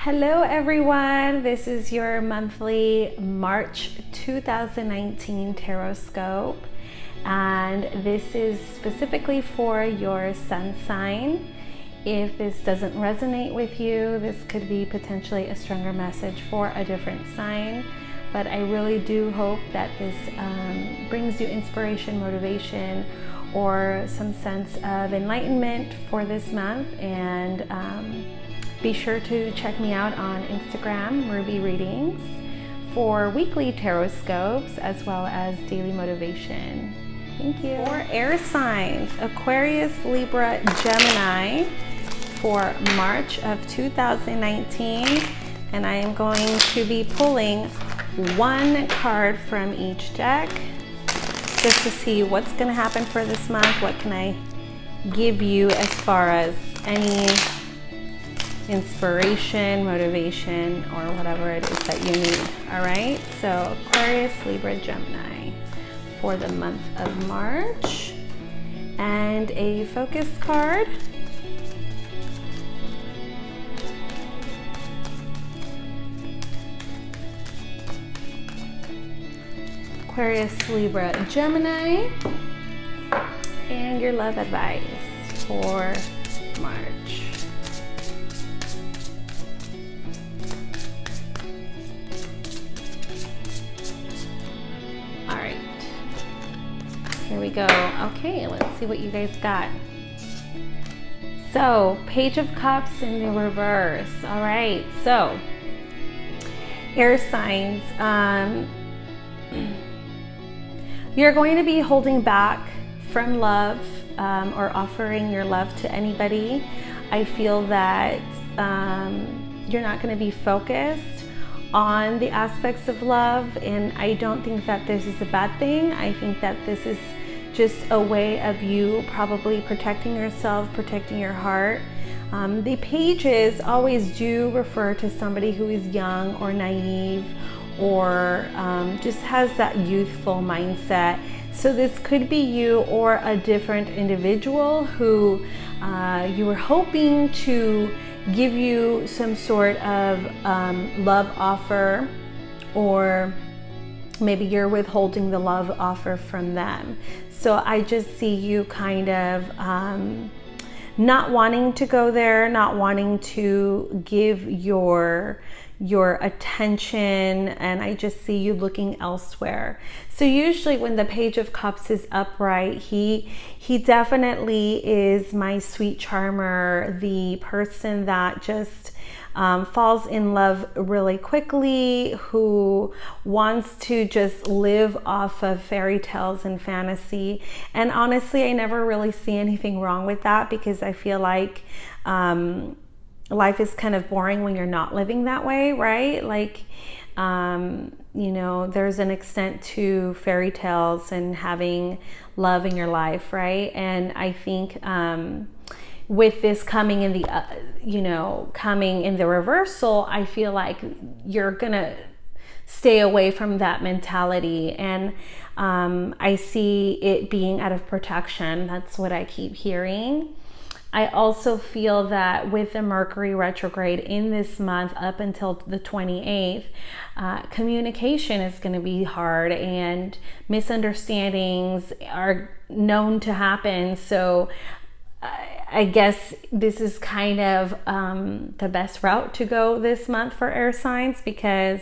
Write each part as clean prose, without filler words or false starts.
Hello everyone, this is your monthly March 2019 Tarotscope, and this is specifically for your sun sign. If this doesn't resonate with you, this could be potentially a stronger message for a different sign, but I really do hope that this brings you inspiration, motivation, or some sense of enlightenment for this month. And be sure to check me out on Instagram, Ruby Readings, for weekly Tarotscopes as well as daily motivation. Thank you. For air signs, Aquarius, Libra, Gemini for March of 2019. And I am going to be pulling one card from each deck just to see what's going to happen for this month. What can I give you as far as any inspiration, motivation, or whatever it is that you need. All right, so Aquarius, Libra, Gemini for the month of March, and a focus card. Aquarius, Libra, Gemini, and your love advice for March. All right, here we go. Okay, let's see what you guys got. So, Page of Cups in the reverse. All right, so air signs, you're going to be holding back from love or offering your love to anybody. I feel that you're not going to be focused on the aspects of love, and I don't think that this is a bad thing. I think that this is just a way of you probably protecting yourself, protecting your heart. The pages always do refer to somebody who is young or naive, or just has that youthful mindset. So this could be you or a different individual who you were hoping to give you some sort of love offer, or maybe you're withholding the love offer from them. So I just see you kind of not wanting to go there, not wanting to give your attention, and I just see you looking elsewhere. So usually when the Page of Cups is upright, he definitely is my sweet charmer, the person that just falls in love really quickly, who wants to just live off of fairy tales and fantasy. And honestly, I never really see anything wrong with that, because I feel like life is kind of boring when you're not living that way, right? Like, you know, there's an extent to fairy tales and having love in your life, right? And I think with this coming in the, coming in the reversal, I feel like you're gonna stay away from that mentality. And I see it being out of protection. That's what I keep hearing. I also feel that with the Mercury retrograde in this month up until the 28th, communication is going to be hard, and misunderstandings are known to happen. So I guess this is kind of the best route to go this month for air signs, because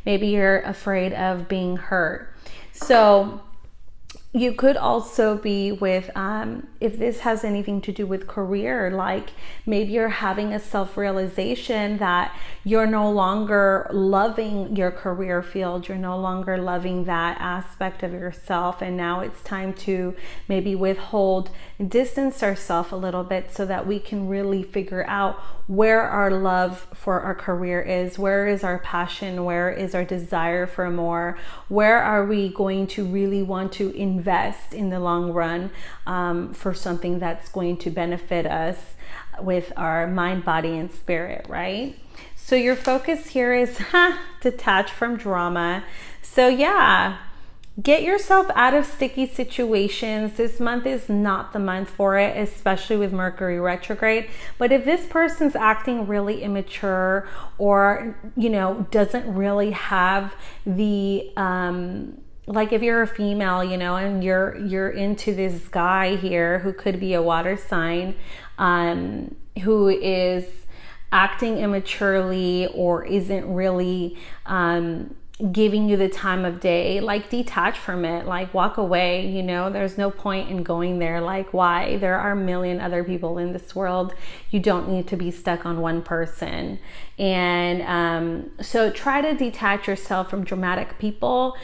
maybe you're afraid of being hurt. So you could also be with, if this has anything to do with career, like maybe you're having a self-realization that you're no longer loving your career field, you're no longer loving that aspect of yourself, and now it's time to maybe withhold, distance ourselves a little bit so that we can really figure out where our love for our career is, where is our passion, where is our desire for more, where are we going to really want to invest in the long run for something that's going to benefit us with our mind, body, and spirit, right? So your focus here is detach from drama. So yeah, get yourself out of sticky situations. This month is not the month for it, especially with Mercury retrograde. But if this person's acting really immature, or, you know, doesn't really have the, like if you're a female, you know, and you're into this guy here who could be a water sign, who is acting immaturely or isn't really, giving you the time of day, like detach from it, like walk away. You know, there's no point in going there. Like, why? There are a million other people in this world. You don't need to be stuck on one person. And so try to detach yourself from dramatic people,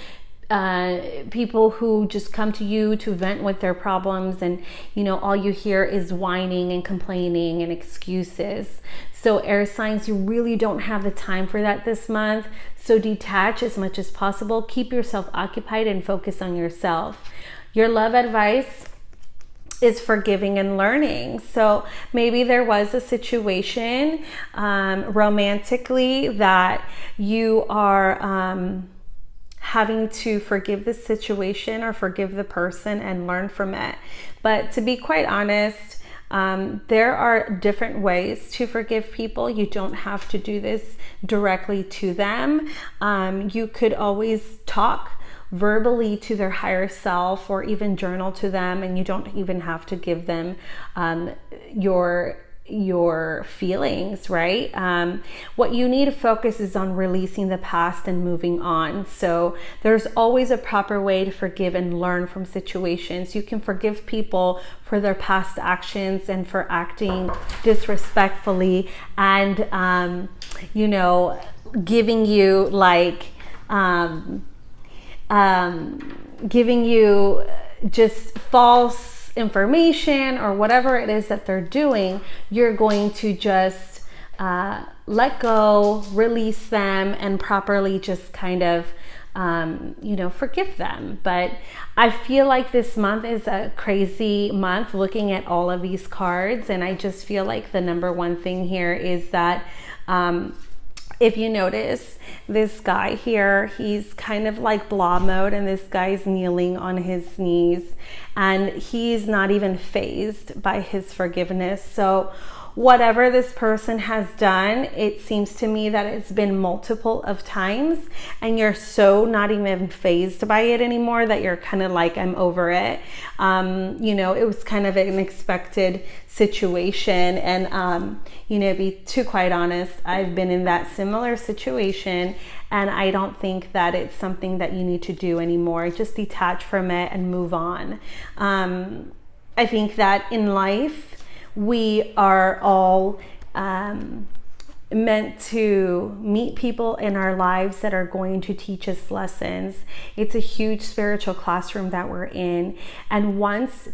people who just come to you to vent with their problems, and, you know, all you hear is whining and complaining and excuses. So air signs, you really don't have the time for that this month. So detach as much as possible. Keep yourself occupied and focus on yourself. Your love advice is forgiving and learning. So maybe there was a situation romantically that you are having to forgive the situation or forgive the person and learn from it. But to be quite honest, there are different ways to forgive people. You don't have to do this directly to them. You could always talk verbally to their higher self, or even journal to them, and you don't even have to give them your feelings, right? What you need to focus is on releasing the past and moving on. So there's always a proper way to forgive and learn from situations. You can forgive people for their past actions and for acting disrespectfully and you know, giving you like giving you just false information or whatever it is that they're doing. You're going to just let go, release them, and properly just kind of you know, forgive them. But I feel like this month is a crazy month looking at all of these cards, and I just feel like the number one thing here is that if you notice, this guy here, he's kind of like blah mode, and this guy's kneeling on his knees, and he's not even fazed by his forgiveness. So whatever this person has done, it seems to me that it's been multiple of times, and you're so not even fazed by it anymore that you're kind of like, I'm over it. You know, it was kind of an expected situation, and you know, to be quite honest, I've been in that similar situation, and I don't think that it's something that you need to do anymore. Just detach from it and move on. I think that in life, we are all meant to meet people in our lives that are going to teach us lessons. It's a huge spiritual classroom that we're in. And once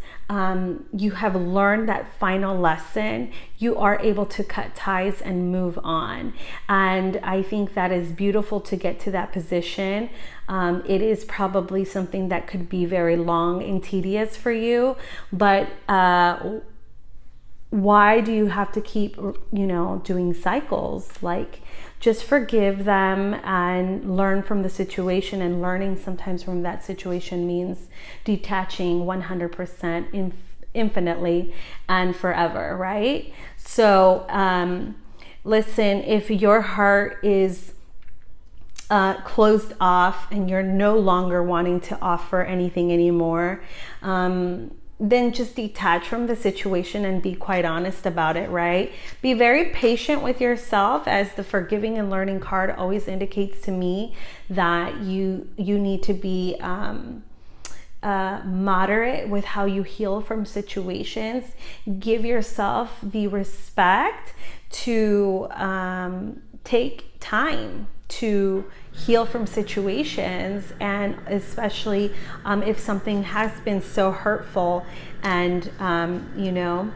you have learned that final lesson, you are able to cut ties and move on. And I think that is beautiful to get to that position. It is probably something that could be very long and tedious for you, but why do you have to keep, you know, doing cycles? Like, just forgive them and learn from the situation. And learning sometimes from that situation means detaching 100% infinitely and forever, right? So listen, if your heart is closed off and you're no longer wanting to offer anything anymore, then just detach from the situation and be quite honest about it, right? Be very patient with yourself, as the forgiving and learning card always indicates to me that you need to be moderate with how you heal from situations. Give yourself the respect to take time to heal from situations, and especially if something has been so hurtful, and you know,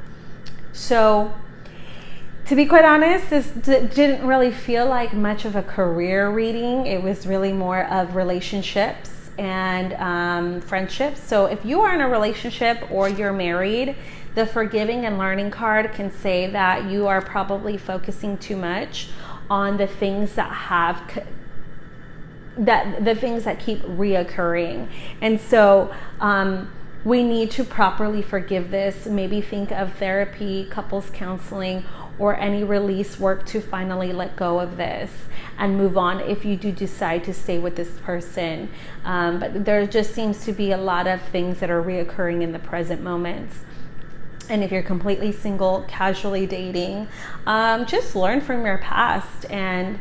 so to be quite honest, this didn't really feel like much of a career reading. It was really more of relationships and friendships. So if you are in a relationship or you're married, the forgiving and learning card can say that you are probably focusing too much on the things that have that the things that keep reoccurring. And so we need to properly forgive this. Maybe think of therapy, couples counseling, or any release work to finally let go of this and move on if you do decide to stay with this person. But there just seems to be a lot of things that are reoccurring in the present moments. And if you're completely single, casually dating, just learn from your past and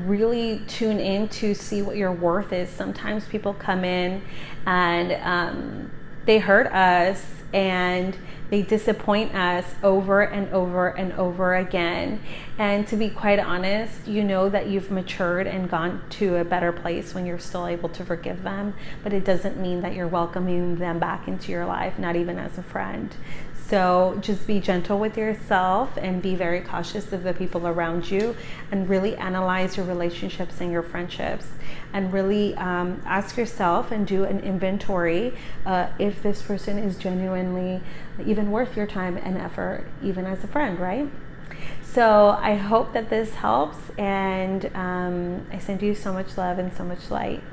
really tune in to see what your worth is. Sometimes people come in and they hurt us and they disappoint us over and over and over again. And to be quite honest, you know that you've matured and gone to a better place when you're still able to forgive them, but it doesn't mean that you're welcoming them back into your life, not even as a friend. So just be gentle with yourself and be very cautious of the people around you, and really analyze your relationships and your friendships, and really ask yourself and do an inventory if this person is genuinely even worth your time and effort, even as a friend, right? So I hope that this helps, and I send you so much love and so much light.